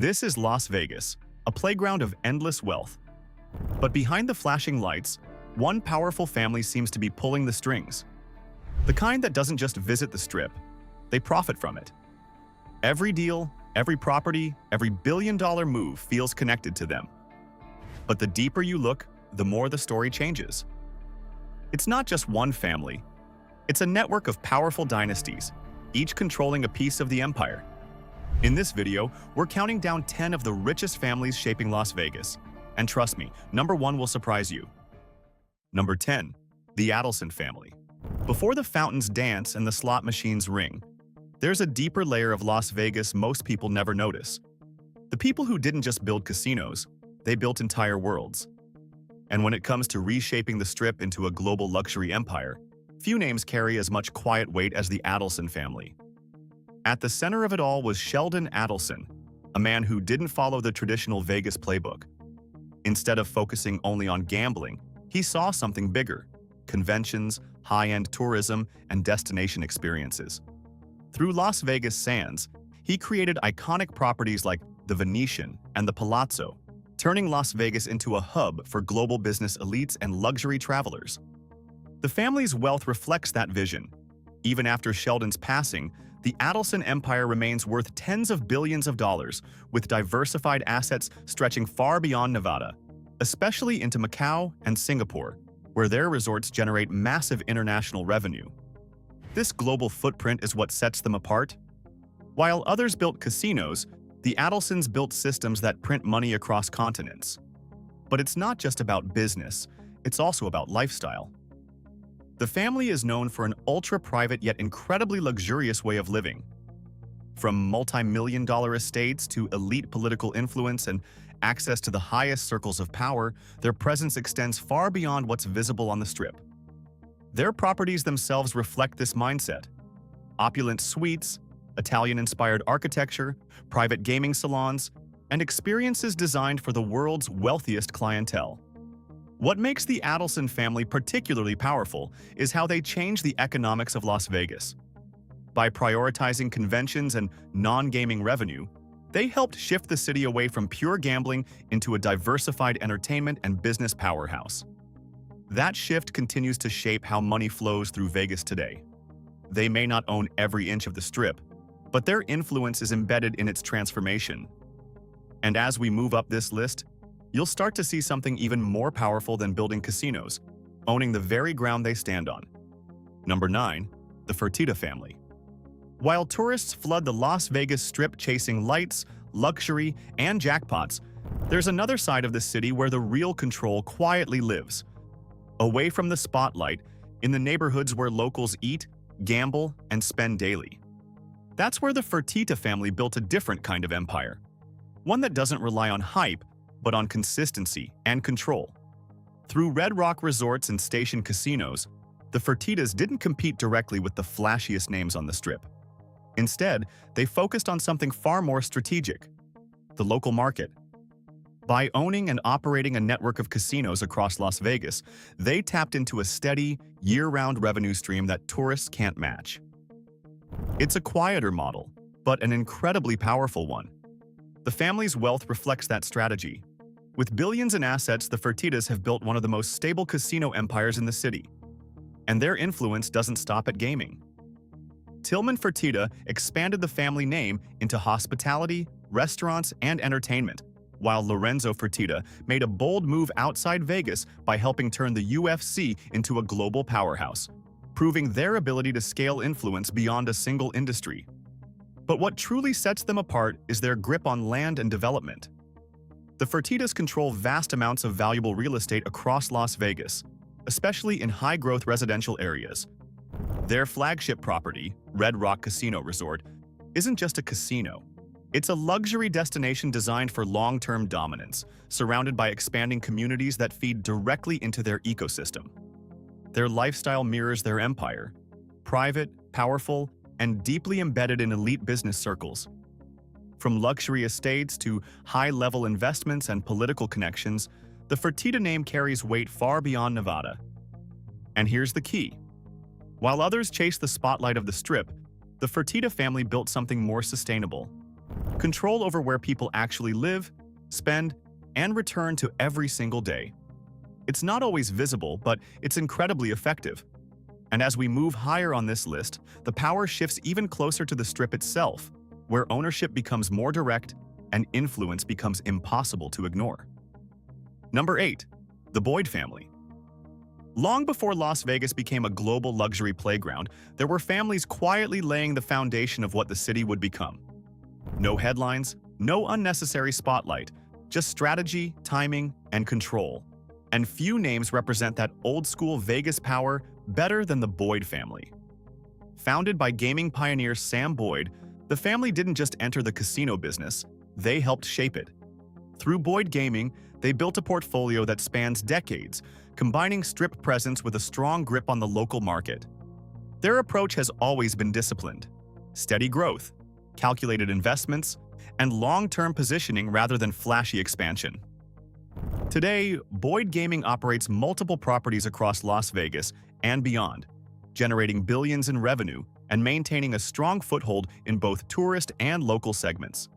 This is Las Vegas, a playground of endless wealth. But behind the flashing lights, one powerful family seems to be pulling the strings. The kind that doesn't just visit the Strip, they profit from it. Every deal, every property, every billion-dollar move feels connected to them. But the deeper you look, the more the story changes. It's not just one family. It's a network of powerful dynasties, each controlling a piece of the empire. In this video, we're counting down 10 of the richest families shaping Las Vegas. And trust me, number 1 will surprise you. Number 10. The Adelson family. Before the fountains dance and the slot machines ring, there's a deeper layer of Las Vegas most people never notice. The people who didn't just build casinos, they built entire worlds. And when it comes to reshaping the Strip into a global luxury empire, few names carry as much quiet weight as the Adelson family. At the center of it all was Sheldon Adelson, a man who didn't follow the traditional Vegas playbook. Instead of focusing only on gambling, he saw something bigger: conventions, high-end tourism, and destination experiences. Through Las Vegas Sands, he created iconic properties like the Venetian and the Palazzo, turning Las Vegas into a hub for global business elites and luxury travelers. The family's wealth reflects that vision. Even after Sheldon's passing, the Adelson empire remains worth tens of billions of dollars, with diversified assets stretching far beyond Nevada, especially into Macau and Singapore, where their resorts generate massive international revenue. This global footprint is what sets them apart. While others built casinos, the Adelsons built systems that print money across continents. But it's not just about business, it's also about lifestyle. The family is known for an ultra-private yet incredibly luxurious way of living. From multi-million-dollar estates to elite political influence and access to the highest circles of power, their presence extends far beyond what's visible on the Strip. Their properties themselves reflect this mindset. Opulent suites, Italian-inspired architecture, private gaming salons, and experiences designed for the world's wealthiest clientele. What makes the Adelson family particularly powerful is how they changed the economics of Las Vegas. By prioritizing conventions and non-gaming revenue, they helped shift the city away from pure gambling into a diversified entertainment and business powerhouse. That shift continues to shape how money flows through Vegas today. They may not own every inch of the Strip, but their influence is embedded in its transformation. And as we move up this list, you'll start to see something even more powerful than building casinos, owning the very ground they stand on. Number 9. The Fertitta family. While tourists flood the Las Vegas Strip chasing lights, luxury, and jackpots, there's another side of the city where the real control quietly lives. Away from the spotlight, in the neighborhoods where locals eat, gamble, and spend daily. That's where the Fertitta family built a different kind of empire. One that doesn't rely on hype, but on consistency and control. Through Red Rock resorts and station casinos, the Fertittas didn't compete directly with the flashiest names on the Strip. Instead, they focused on something far more strategic: the local market. By owning and operating a network of casinos across Las Vegas, they tapped into a steady, year-round revenue stream that tourists can't match. It's a quieter model, but an incredibly powerful one. The family's wealth reflects that strategy. With billions in assets, the Fertittas have built one of the most stable casino empires in the city. And their influence doesn't stop at gaming. Tilman Fertitta expanded the family name into hospitality, restaurants, and entertainment, while Lorenzo Fertitta made a bold move outside Vegas by helping turn the UFC into a global powerhouse, proving their ability to scale influence beyond a single industry. But what truly sets them apart is their grip on land and development. The Fertittas control vast amounts of valuable real estate across Las Vegas, especially in high-growth residential areas. Their flagship property, Red Rock Casino Resort, isn't just a casino. It's a luxury destination designed for long-term dominance, surrounded by expanding communities that feed directly into their ecosystem. Their lifestyle mirrors their empire: private, powerful, and deeply embedded in elite business circles. From luxury estates to high-level investments and political connections, the Fertitta name carries weight far beyond Nevada. And here's the key. While others chase the spotlight of the Strip, the Fertitta family built something more sustainable: Control over where people actually live, spend, and return to every single day. It's not always visible, but it's incredibly effective. And as we move higher on this list, the power shifts even closer to the Strip itself, where ownership becomes more direct and influence becomes impossible to ignore. Number 8. The Boyd family. Long before Las Vegas became a global luxury playground, there were families quietly laying the foundation of what the city would become. No headlines, no unnecessary spotlight, just strategy, timing, and control. And few names represent that old-school Vegas power better than the Boyd family. Founded by gaming pioneer Sam Boyd, the family didn't just enter the casino business, they helped shape it. Through Boyd Gaming, they built a portfolio that spans decades, combining Strip presence with a strong grip on the local market. Their approach has always been disciplined: steady growth, calculated investments, and long-term positioning rather than flashy expansion. Today, Boyd Gaming operates multiple properties across Las Vegas and beyond, generating billions in revenue and maintaining a strong foothold in both tourist and local segments.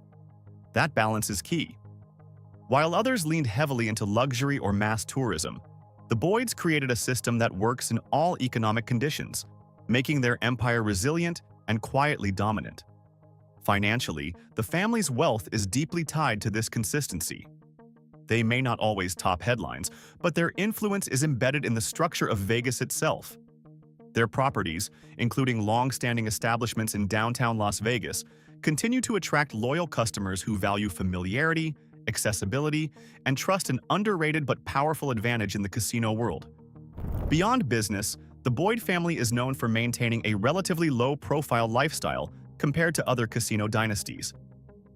That balance is key. While others leaned heavily into luxury or mass tourism, the Boyds created a system that works in all economic conditions, making their empire resilient and quietly dominant. Financially, the family's wealth is deeply tied to this consistency. They may not always top headlines, but their influence is embedded in the structure of Vegas itself. Their properties, including long-standing establishments in downtown Las Vegas, continue to attract loyal customers who value familiarity, accessibility, and trust, an underrated but powerful advantage in the casino world. Beyond business, the Boyd family is known for maintaining a relatively low-profile lifestyle compared to other casino dynasties.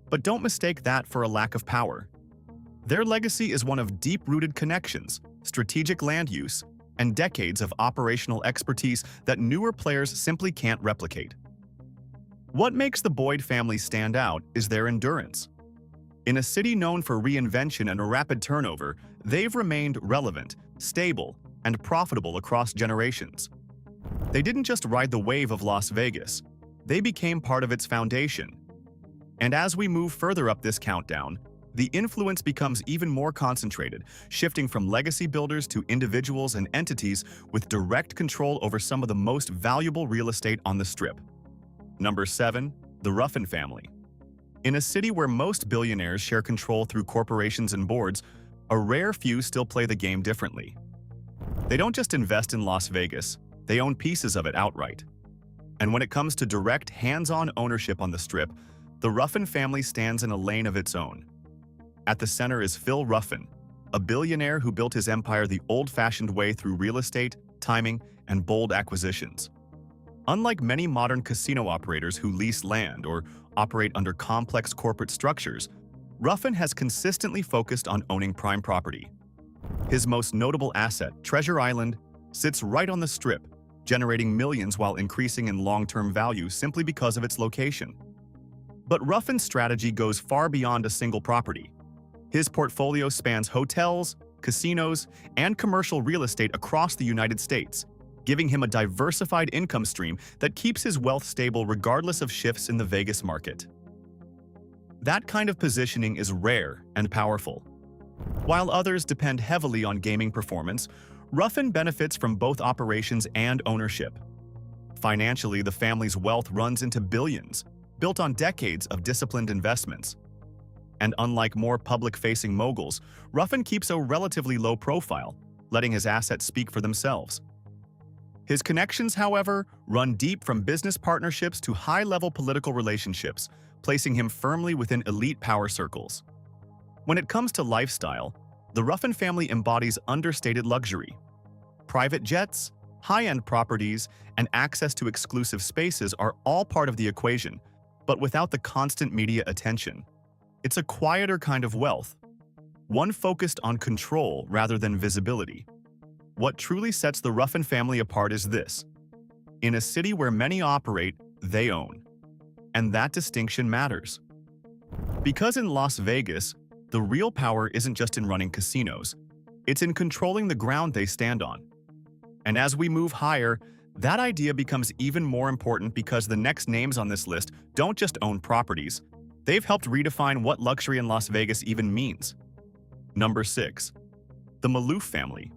But don't mistake that for a lack of power. Their legacy is one of deep-rooted connections, strategic land use, and decades of operational expertise that newer players simply can't replicate. What makes the Boyd family stand out is their endurance. In a city known for reinvention and a rapid turnover, they've remained relevant, stable, and profitable across generations. They didn't just ride the wave of Las Vegas, they became part of its foundation. And as we move further up this countdown, the influence becomes even more concentrated, shifting from legacy builders to individuals and entities with direct control over some of the most valuable real estate on the Strip. Number 7. The Ruffin family. In a city where most billionaires share control through corporations and boards, a rare few still play the game differently. They don't just invest in Las Vegas, they own pieces of it outright. And when it comes to direct, hands-on ownership on the Strip, the Ruffin family stands in a lane of its own. At the center is Phil Ruffin, a billionaire who built his empire the old-fashioned way through real estate, timing, and bold acquisitions. Unlike many modern casino operators who lease land or operate under complex corporate structures, Ruffin has consistently focused on owning prime property. His most notable asset, Treasure Island, sits right on the Strip, generating millions while increasing in long-term value simply because of its location. But Ruffin's strategy goes far beyond a single property. His portfolio spans hotels, casinos, and commercial real estate across the United States, giving him a diversified income stream that keeps his wealth stable regardless of shifts in the Vegas market. That kind of positioning is rare and powerful. While others depend heavily on gaming performance, Ruffin benefits from both operations and ownership. Financially, the family's wealth runs into billions, built on decades of disciplined investments. And unlike more public-facing moguls, Ruffin keeps a relatively low profile, letting his assets speak for themselves. His connections, however, run deep, from business partnerships to high-level political relationships, placing him firmly within elite power circles. When it comes to lifestyle, the Ruffin family embodies understated luxury. Private jets, high-end properties, and access to exclusive spaces are all part of the equation, but without the constant media attention. It's a quieter kind of wealth, one focused on control rather than visibility. What truly sets the Ruffin family apart is this: in a city where many operate, they own. And that distinction matters. Because in Las Vegas, the real power isn't just in running casinos, it's in controlling the ground they stand on. And as we move higher, that idea becomes even more important because the next names on this list don't just own properties, They've helped redefine what luxury in Las Vegas even means. Number 6. The Maloof family.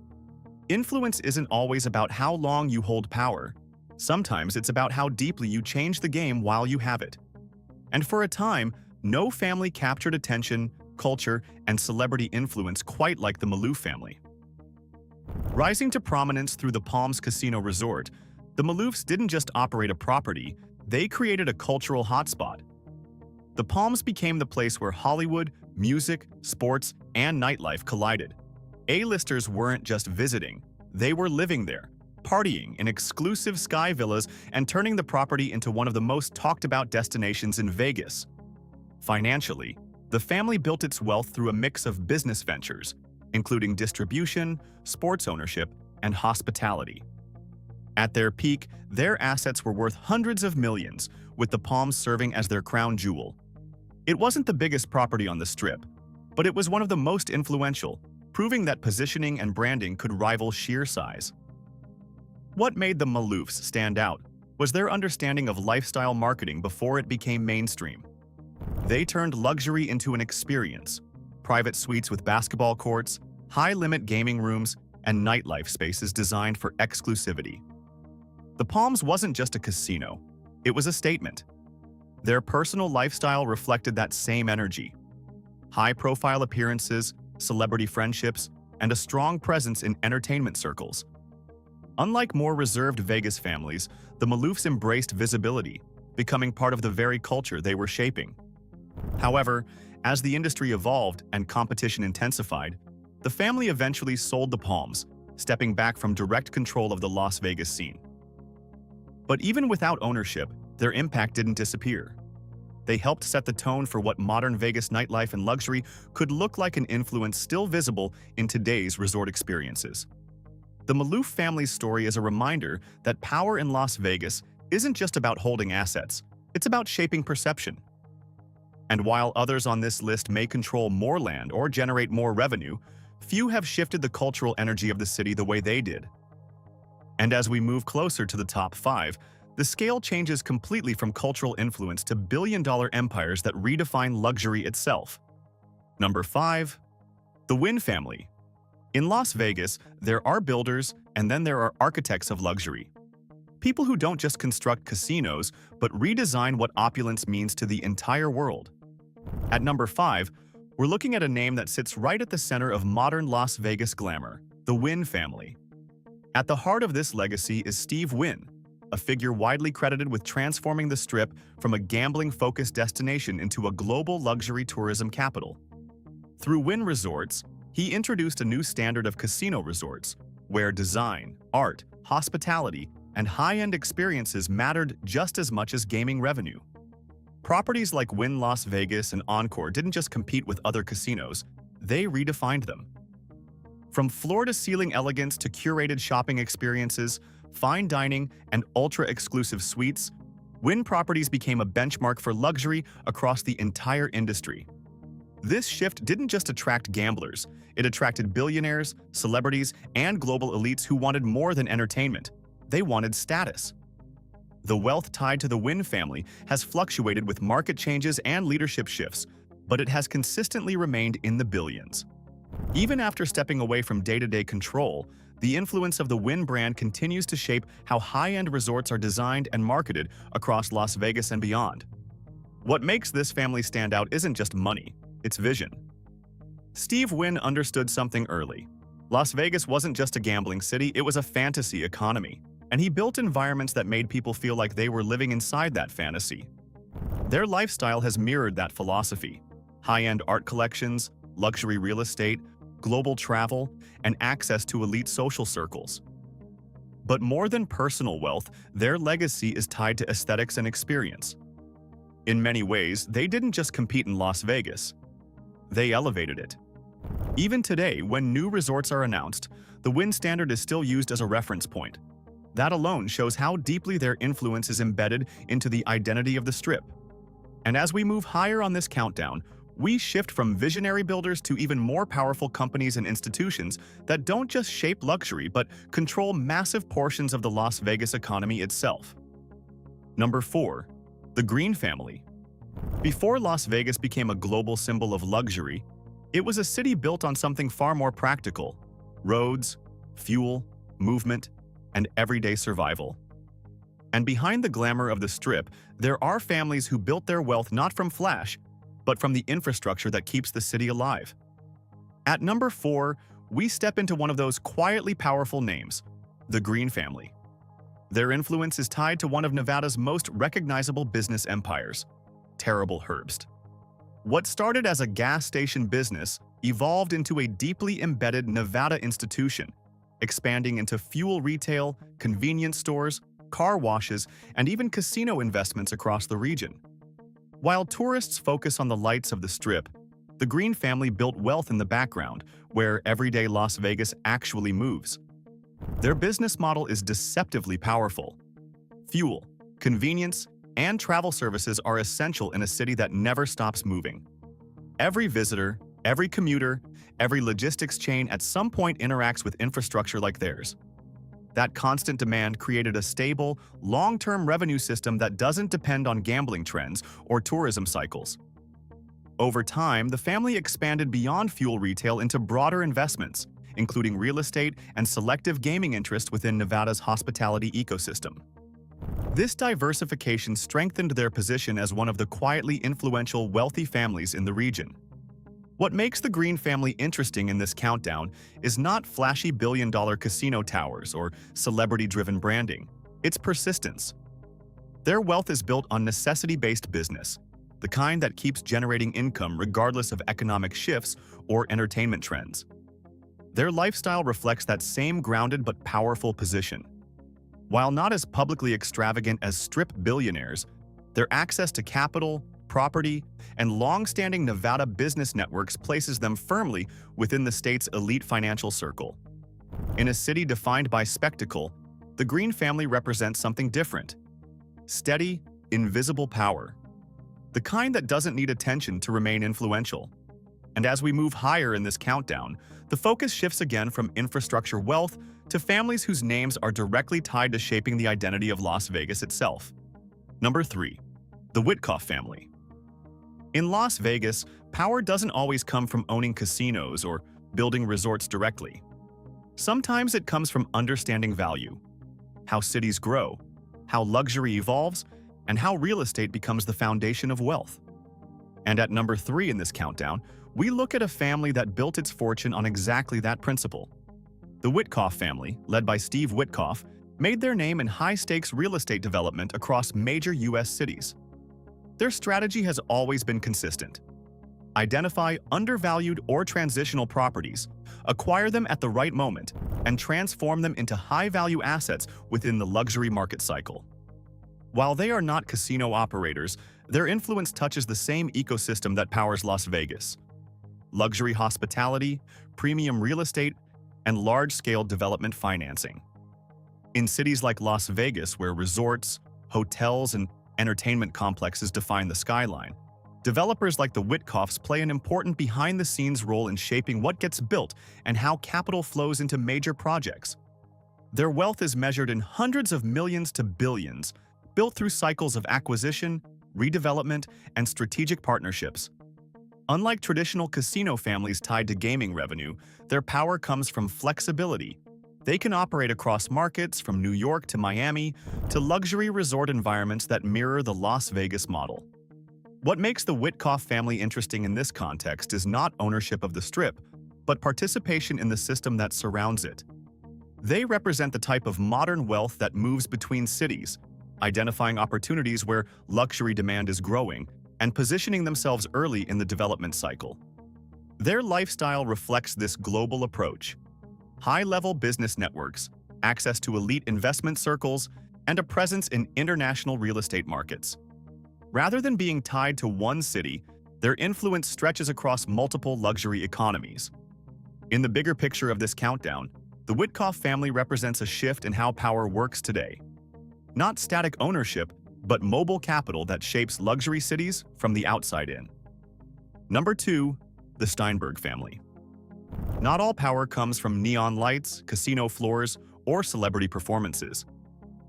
Influence isn't always about how long you hold power. Sometimes it's about how deeply you change the game while you have it. And for a time, no family captured attention, culture, and celebrity influence quite like the Maloof family. Rising to prominence through the Palms Casino Resort, the Maloofs didn't just operate a property, they created a cultural hotspot. The Palms became the place where Hollywood, music, sports, and nightlife collided. A-listers weren't just visiting, they were living there, partying in exclusive sky villas and turning the property into one of the most talked-about destinations in Vegas. Financially, the family built its wealth through a mix of business ventures, including distribution, sports ownership, and hospitality. At their peak, their assets were worth hundreds of millions, with the Palms serving as their crown jewel. It wasn't the biggest property on the Strip, but it was one of the most influential, proving that positioning and branding could rival sheer size. What made the Maloofs stand out was their understanding of lifestyle marketing before it became mainstream. They turned luxury into an experience: private suites with basketball courts, high-limit gaming rooms, and nightlife spaces designed for exclusivity. The Palms wasn't just a casino, it was a statement. Their personal lifestyle reflected that same energy: high-profile appearances, celebrity friendships, and a strong presence in entertainment circles. Unlike more reserved Vegas families, the Maloofs embraced visibility, becoming part of the very culture they were shaping. However, as the industry evolved and competition intensified, the family eventually sold the Palms, stepping back from direct control of the Las Vegas scene. But even without ownership, their impact didn't disappear. They helped set the tone for what modern Vegas nightlife and luxury could look like, an influence still visible in today's resort experiences. The Maloof family's story is a reminder that power in Las Vegas isn't just about holding assets, it's about shaping perception. And while others on this list may control more land or generate more revenue, few have shifted the cultural energy of the city the way they did. And as we move closer to the top 5, the scale changes completely from cultural influence to billion-dollar empires that redefine luxury itself. Number 5. The Wynn family. In Las Vegas, there are builders and then there are architects of luxury. People who don't just construct casinos, but redesign what opulence means to the entire world. At number 5, we're looking at a name that sits right at the center of modern Las Vegas glamour: the Wynn family. At the heart of this legacy is Steve Wynn, a figure widely credited with transforming the Strip from a gambling-focused destination into a global luxury tourism capital. Through Wynn Resorts, he introduced a new standard of casino resorts, where design, art, hospitality, and high-end experiences mattered just as much as gaming revenue. Properties like Wynn Las Vegas and Encore didn't just compete with other casinos, they redefined them. From floor-to-ceiling elegance to curated shopping experiences, fine dining, and ultra-exclusive suites, Wynn properties became a benchmark for luxury across the entire industry. This shift didn't just attract gamblers, it attracted billionaires, celebrities, and global elites who wanted more than entertainment. They wanted status. The wealth tied to the Wynn family has fluctuated with market changes and leadership shifts, but it has consistently remained in the billions. Even after stepping away from day-to-day control, the influence of the Wynn brand continues to shape how high-end resorts are designed and marketed across Las Vegas and beyond. What makes this family stand out isn't just money, it's vision. Steve Wynn understood something early. Las Vegas wasn't just a gambling city, it was a fantasy economy, and he built environments that made people feel like they were living inside that fantasy. Their lifestyle has mirrored that philosophy: high-end art collections, luxury real estate, global travel, and access to elite social circles. But more than personal wealth, their legacy is tied to aesthetics and experience. In many ways, they didn't just compete in Las Vegas. They elevated it. Even today, when new resorts are announced, the Wynn standard is still used as a reference point. That alone shows how deeply their influence is embedded into the identity of the Strip. And as we move higher on this countdown, we shift from visionary builders to even more powerful companies and institutions that don't just shape luxury but control massive portions of the Las Vegas economy itself. Number 4. The Green family. Before Las Vegas became a global symbol of luxury, it was a city built on something far more practical: roads, fuel, movement, and everyday survival. And behind the glamour of the Strip, there are families who built their wealth not from flash, but from the infrastructure that keeps the city alive. At number 4, we step into one of those quietly powerful names, the Green family. Their influence is tied to one of Nevada's most recognizable business empires, Terrible Herbst. What started as a gas station business evolved into a deeply embedded Nevada institution, expanding into fuel retail, convenience stores, car washes, and even casino investments across the region. While tourists focus on the lights of the Strip, the Green family built wealth in the background, where everyday Las Vegas actually moves. Their business model is deceptively powerful. Fuel, convenience, and travel services are essential in a city that never stops moving. Every visitor, every commuter, every logistics chain at some point interacts with infrastructure like theirs. That constant demand created a stable, long-term revenue system that doesn't depend on gambling trends or tourism cycles. Over time, the family expanded beyond fuel retail into broader investments, including real estate and selective gaming interests within Nevada's hospitality ecosystem. This diversification strengthened their position as one of the quietly influential, wealthy families in the region. What makes the Green family interesting in this countdown is not flashy billion-dollar casino towers or celebrity-driven branding. It's persistence. Their wealth is built on necessity-based business, the kind that keeps generating income regardless of economic shifts or entertainment trends. Their lifestyle reflects that same grounded but powerful position. While not as publicly extravagant as Strip billionaires, their access to capital, property, and long-standing Nevada business networks places them firmly within the state's elite financial circle. In a city defined by spectacle, the Green family represents something different: steady, invisible power. The kind that doesn't need attention to remain influential. And as we move higher in this countdown, the focus shifts again from infrastructure wealth to families whose names are directly tied to shaping the identity of Las Vegas itself. Number 3. The Witkoff family. In Las Vegas, power doesn't always come from owning casinos or building resorts directly. Sometimes it comes from understanding value, how cities grow, how luxury evolves, and how real estate becomes the foundation of wealth. And at number 3 in this countdown, we look at a family that built its fortune on exactly that principle. The Witkoff family, led by Steve Witkoff, made their name in high-stakes real estate development across major U.S. cities. Their strategy has always been consistent: identify undervalued or transitional properties, acquire them at the right moment, and transform them into high-value assets within the luxury market cycle. While they are not casino operators, their influence touches the same ecosystem that powers Las Vegas: luxury hospitality, premium real estate, and large-scale development financing. In cities like Las Vegas, where resorts, hotels, and entertainment complexes define the skyline, developers like the Witkoffs play an important behind-the-scenes role in shaping what gets built and how capital flows into major projects. Their wealth is measured in hundreds of millions to billions, built through cycles of acquisition, redevelopment, and strategic partnerships. Unlike traditional casino families tied to gaming revenue, their power comes from flexibility. They can operate across markets from New York to Miami to luxury resort environments that mirror the Las Vegas model. What makes the Witkoff family interesting in this context is not ownership of the Strip, but participation in the system that surrounds it. They represent the type of modern wealth that moves between cities, identifying opportunities where luxury demand is growing, and positioning themselves early in the development cycle. Their lifestyle reflects this global approach: high-level business networks, access to elite investment circles, and a presence in international real estate markets. Rather than being tied to one city, their influence stretches across multiple luxury economies. In the bigger picture of this countdown, the Witkoff family represents a shift in how power works today. Not static ownership, but mobile capital that shapes luxury cities from the outside in. Number 2. The Steinberg family. Not all power comes from neon lights, casino floors, or celebrity performances.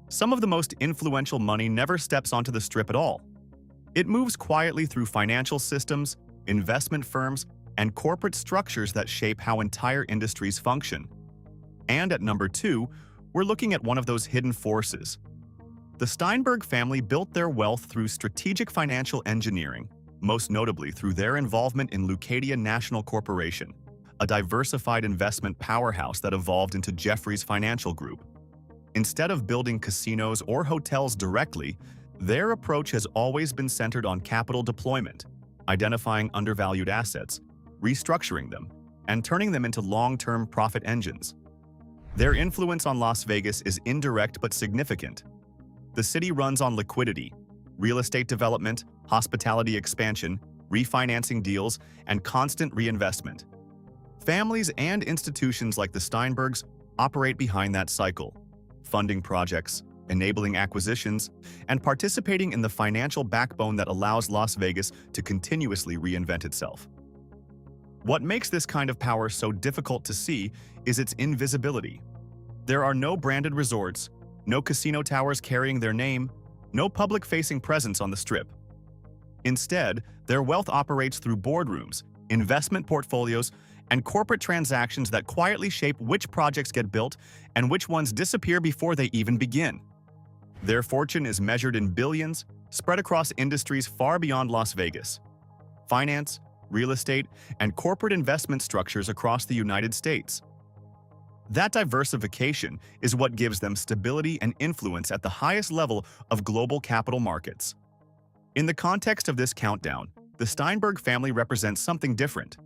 Some of the most influential money never steps onto the Strip at all. It moves quietly through financial systems, investment firms, and corporate structures that shape how entire industries function. And at number 2, we're looking at one of those hidden forces. The Steinberg family built their wealth through strategic financial engineering, most notably through their involvement in Luccadia National Corporation, a diversified investment powerhouse that evolved into Jefferies Financial Group. Instead of building casinos or hotels directly, their approach has always been centered on capital deployment, identifying undervalued assets, restructuring them, and turning them into long-term profit engines. Their influence on Las Vegas is indirect but significant. The city runs on liquidity, real estate development, hospitality expansion, refinancing deals, and constant reinvestment. Families and institutions like the Steinbergs operate behind that cycle, funding projects, enabling acquisitions, and participating in the financial backbone that allows Las Vegas to continuously reinvent itself. What makes this kind of power so difficult to see is its invisibility. There are no branded resorts, no casino towers carrying their name, no public-facing presence on the Strip. Instead, their wealth operates through boardrooms, investment portfolios, and corporate transactions that quietly shape which projects get built and which ones disappear before they even begin. Their fortune is measured in billions, spread across industries far beyond Las Vegas. Finance, real estate, and corporate investment structures across the United States. That diversification is what gives them stability and influence at the highest level of global capital markets. In the context of this countdown, the Steinberg family represents something different.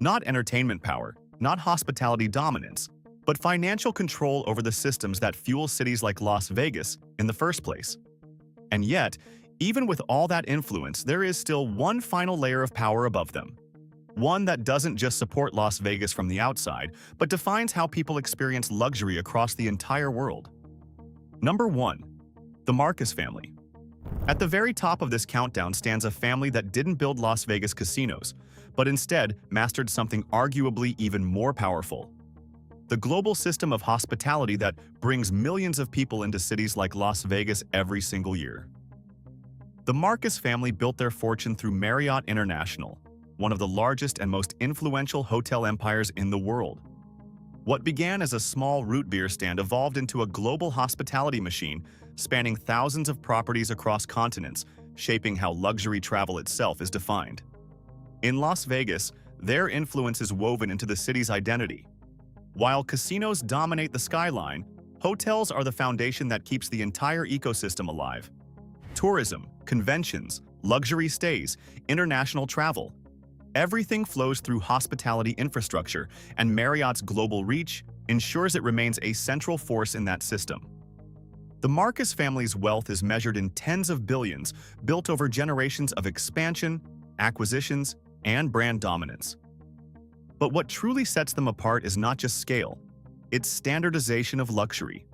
Not entertainment power, not hospitality dominance, but financial control over the systems that fuel cities like Las Vegas in the first place. And yet, even with all that influence, there is still one final layer of power above them. One that doesn't just support Las Vegas from the outside, but defines how people experience luxury across the entire world. Number 1. The Marcus family. At the very top of this countdown stands a family that didn't build Las Vegas casinos, but instead mastered something arguably even more powerful: the global system of hospitality that brings millions of people into cities like Las Vegas every single year. The Marcus family built their fortune through Marriott International, one of the largest and most influential hotel empires in the world. What began as a small root beer stand evolved into a global hospitality machine spanning thousands of properties across continents, shaping how luxury travel itself is defined. In Las Vegas, their influence is woven into the city's identity. While casinos dominate the skyline, hotels are the foundation that keeps the entire ecosystem alive. Tourism, conventions, luxury stays, international travel – everything flows through hospitality infrastructure, and Marriott's global reach ensures it remains a central force in that system. The Marcus family's wealth is measured in tens of billions, built over generations of expansion, acquisitions, and brand dominance. But what truly sets them apart is not just scale, it's standardization of luxury.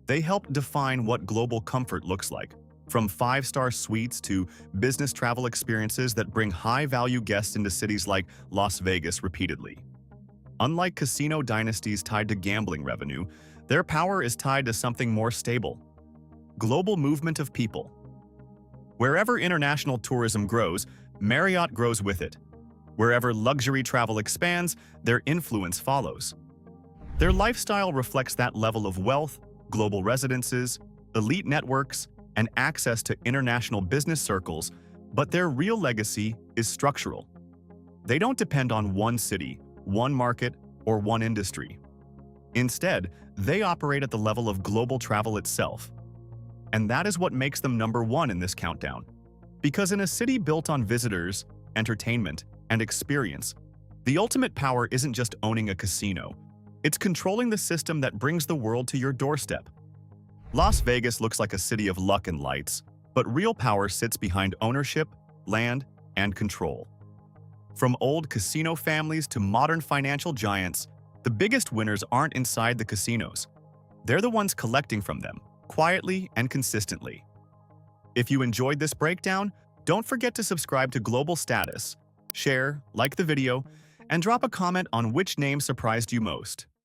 They help define what global comfort looks like, from 5-star suites to business travel experiences that bring high-value guests into cities like Las Vegas repeatedly. Unlike casino dynasties tied to gambling revenue, their power is tied to something more stable: global movement of people. Wherever international tourism grows, Marriott grows with it. Wherever luxury travel expands, their influence follows. Their lifestyle reflects that level of wealth, global residences, elite networks, and access to international business circles, but their real legacy is structural. They don't depend on one city, one market, or one industry. Instead, they operate at the level of global travel itself. And that is what makes them number 1 in this countdown. Because in a city built on visitors, entertainment, and experience, the ultimate power isn't just owning a casino. It's controlling the system that brings the world to your doorstep. Las Vegas looks like a city of luck and lights, but real power sits behind ownership, land, and control. From old casino families to modern financial giants, the biggest winners aren't inside the casinos. They're the ones collecting from them, quietly and consistently. If you enjoyed this breakdown, don't forget to subscribe to Global Status, share, like the video, and drop a comment on which name surprised you most.